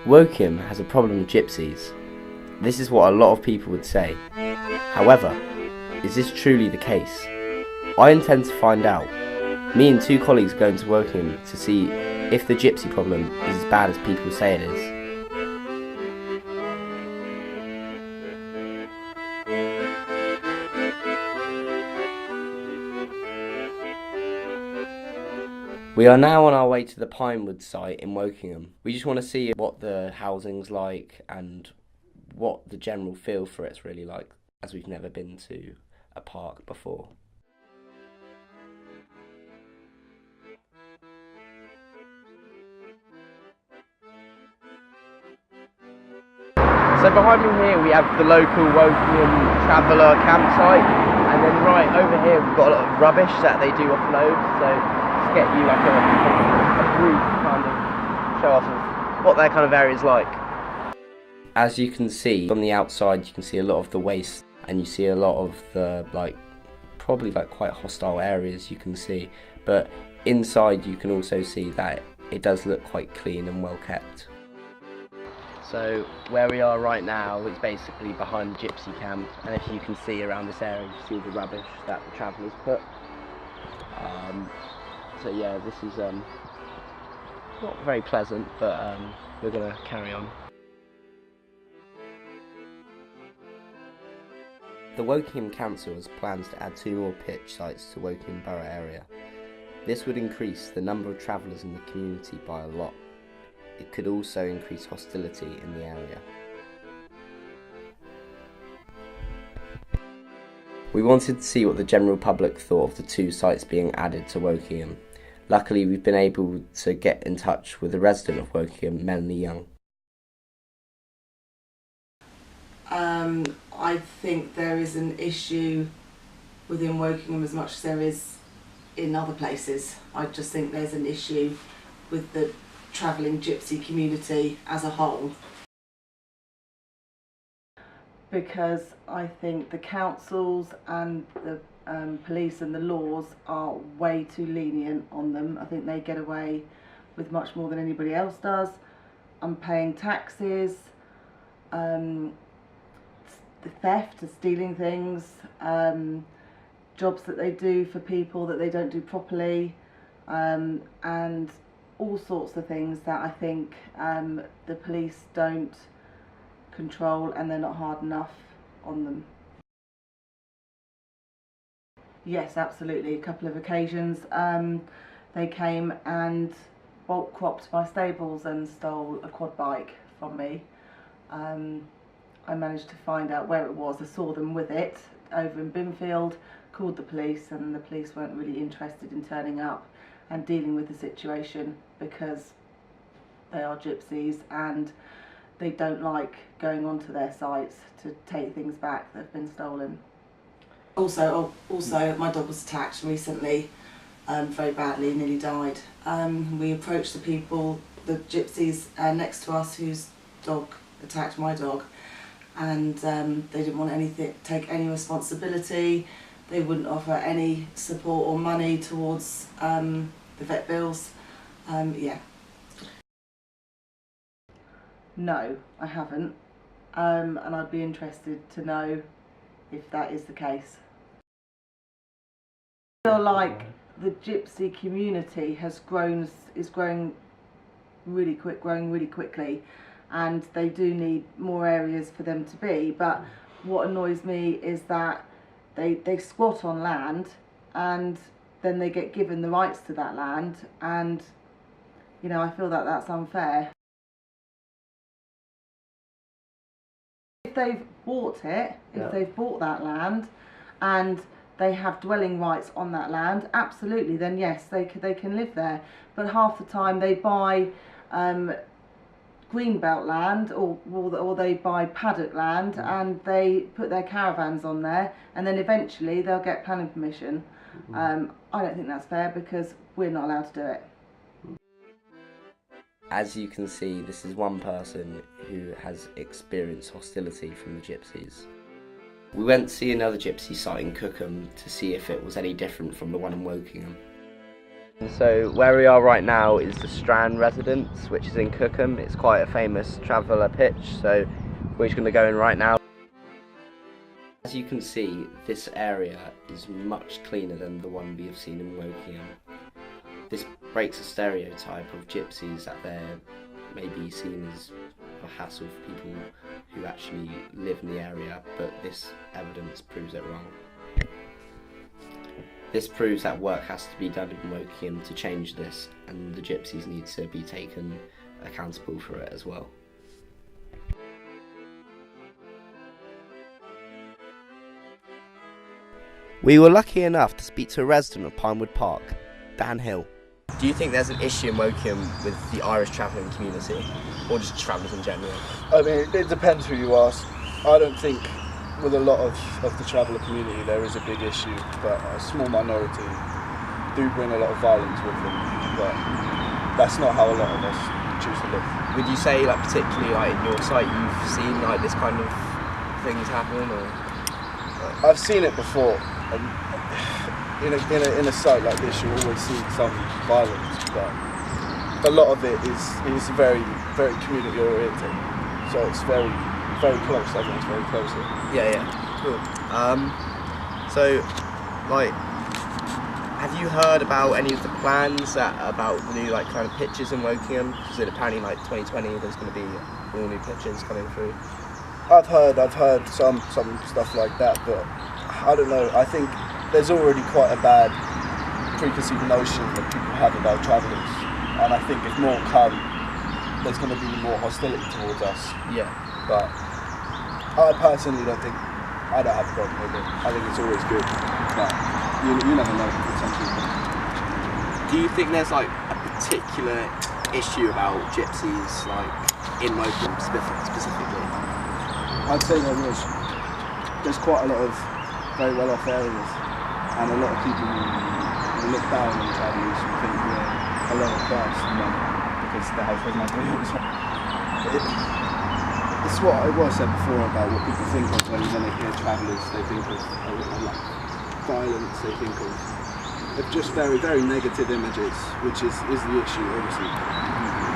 Woking has a problem with gypsies. This is what a lot of people would say. However, is this truly the case? I intend to find out. Me and two colleagues are going to Woking to see if the gypsy problem is as bad as people say it is. We are now on our way to the Pinewood site in Wokingham. We just want to see what the housing's like and what the general feel for it's really like, as we've never been to a park before. So behind me here we have the local Wokingham traveller campsite, and then right over here we've got a lot of rubbish that they do offload, so get you like a brief kind of show off of what their kind of area is like. As you can see from the outside, you can see a lot of the waste, and you see a lot of the probably quite hostile areas you can see, but inside you can also see that it does look quite clean and well kept. So where we are right now is basically behind the gypsy camp, and if you can see around this area, you see the rubbish that the travellers put. So yeah, this is not very pleasant, but we're going to carry on. The Wokingham Council has plans to add 2 more pitch sites to Wokingham Borough area. This would increase the number of travellers in the community by a lot. It could also increase hostility in the area. We wanted to see what the general public thought of the 2 sites being added to Wokingham. Luckily, we've been able to get in touch with a resident of Wokingham, Melanie Young. I think there is an issue within Wokingham as much as there is in other places. I just think there's an issue with the travelling gypsy community as a whole. Because I think the councils and the police and the laws are way too lenient on them. I think they get away with much more than anybody else does. I'm paying taxes, the theft and stealing things, jobs that they do for people that they don't do properly, and all sorts of things that I think the police don't control, and they're not hard enough on them. Yes, absolutely. A couple of occasions they came and bolt cropped my stables and stole a quad bike from me. I managed to find out where it was. I saw them with it over in Binfield, called the police, and the police weren't really interested in turning up and dealing with the situation because they are gypsies and they don't like going onto their sites to take things back that have been stolen. Also, my dog was attacked recently, very badly, nearly died. We approached the people, the gypsies next to us, whose dog attacked my dog, and they didn't want take any responsibility. They wouldn't offer any support or money towards the vet bills. Yeah. No, I haven't, and I'd be interested to know if that is the case. I feel like the gypsy community is growing really quickly, and they do need more areas for them to be. But what annoys me is that they squat on land, and then they get given the rights to that land, and I feel that that's unfair. If they've bought it, if they've bought that land and they have dwelling rights on that land, absolutely, then yes, they can live there. But half the time they buy greenbelt land or they buy paddock land, and they put their caravans on there, and then eventually they'll get planning permission. I don't think that's fair, because we're not allowed to do it. As you can see, this is one person who has experienced hostility from the gypsies. We went to see another gypsy site in Cookham to see if it was any different from the one in Wokingham. So where we are right now is the Strand residence, which is in Cookham. It's quite a famous traveller pitch, so we're just going to go in right now. As you can see, this area is much cleaner than the one we have seen in Wokingham. This breaks a stereotype of gypsies that they're maybe seen as a hassle for people who actually live in the area, but this evidence proves it wrong. This proves that work has to be done in Wokingham to change this, and the gypsies need to be taken accountable for it as well. We were lucky enough to speak to a resident of Pinewood Park, Dan Hill. Do you think there's an issue in Wokingham with the Irish travelling community, or just travellers in general? I mean, it depends who you ask. I don't think with a lot of the traveller community there is a big issue, but a small minority do bring a lot of violence with them, but that's not how a lot of us choose to live. Would you say, like, particularly like in your site, you've seen like this kind of things happen, or? I've seen it before, and in a site like this you always see some violence, but a lot of it is very, very community oriented, so it's very, very close. Everyone's very close here. Yeah, cool. So, like, have you heard about any of the plans about the new like kind of pitches in Wokingham? Because apparently, like 2020, there's going to be all new pitches coming through. I've heard some stuff like that, but I don't know. I think there's already quite a bad preconceived notion that people have about travellers, and I think if more come, there's going to be more hostility towards us. Yeah. But I personally don't have a problem with it. I think it's always good, but you never know, essentially. Do you think there's like a particular issue about gypsies, like in Wokingham specifically? I'd say there is. There's quite a lot of very well-off areas, and a lot of people will look down on travellers who think we're a lower class than them because the house has no bills. It's what I said before about what people think of when they hear travellers. They think of like violence. They think of just very, very negative images, which is the issue, obviously.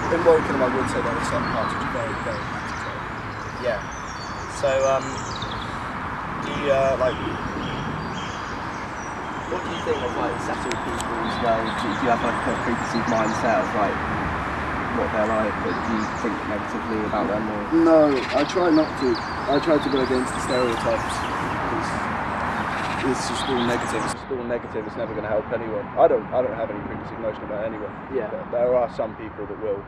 In Wokingham, I would say there are some parts which are very, very negative. Yeah. So, do you what do you think of like settled people as well? Do you have like a preconceived mindset of like what they're like, but do you think negatively about them? Or? No, I try not to. I try to go against the stereotypes because it's just all negative. It's all negative. It's never going to help anyone. I don't have any preconceived notion about anyone. Yeah. But there are some people that will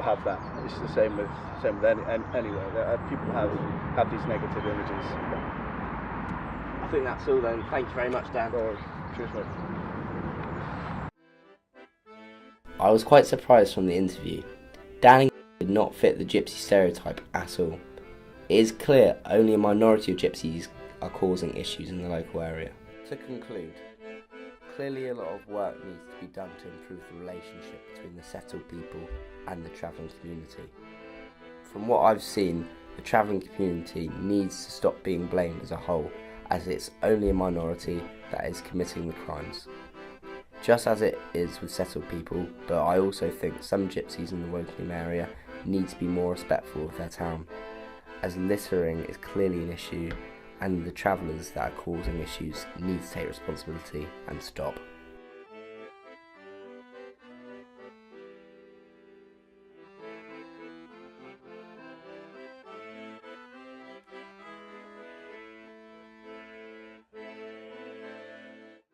have that. It's the same with anywhere. People have these negative images. I think that's all then. Thank you very much, Dan. Cheers, mate. I was quite surprised from the interview. Dan did not fit the gypsy stereotype at all. It is clear only a minority of gypsies are causing issues in the local area. To conclude, clearly a lot of work needs to be done to improve the relationship between the settled people and the travelling community. From what I've seen, the travelling community needs to stop being blamed as a whole, as it's only a minority that is committing the crimes. Just as it is with settled people, but I also think some gypsies in the Wokingham area need to be more respectful of their town, as littering is clearly an issue and the travellers that are causing issues need to take responsibility and stop.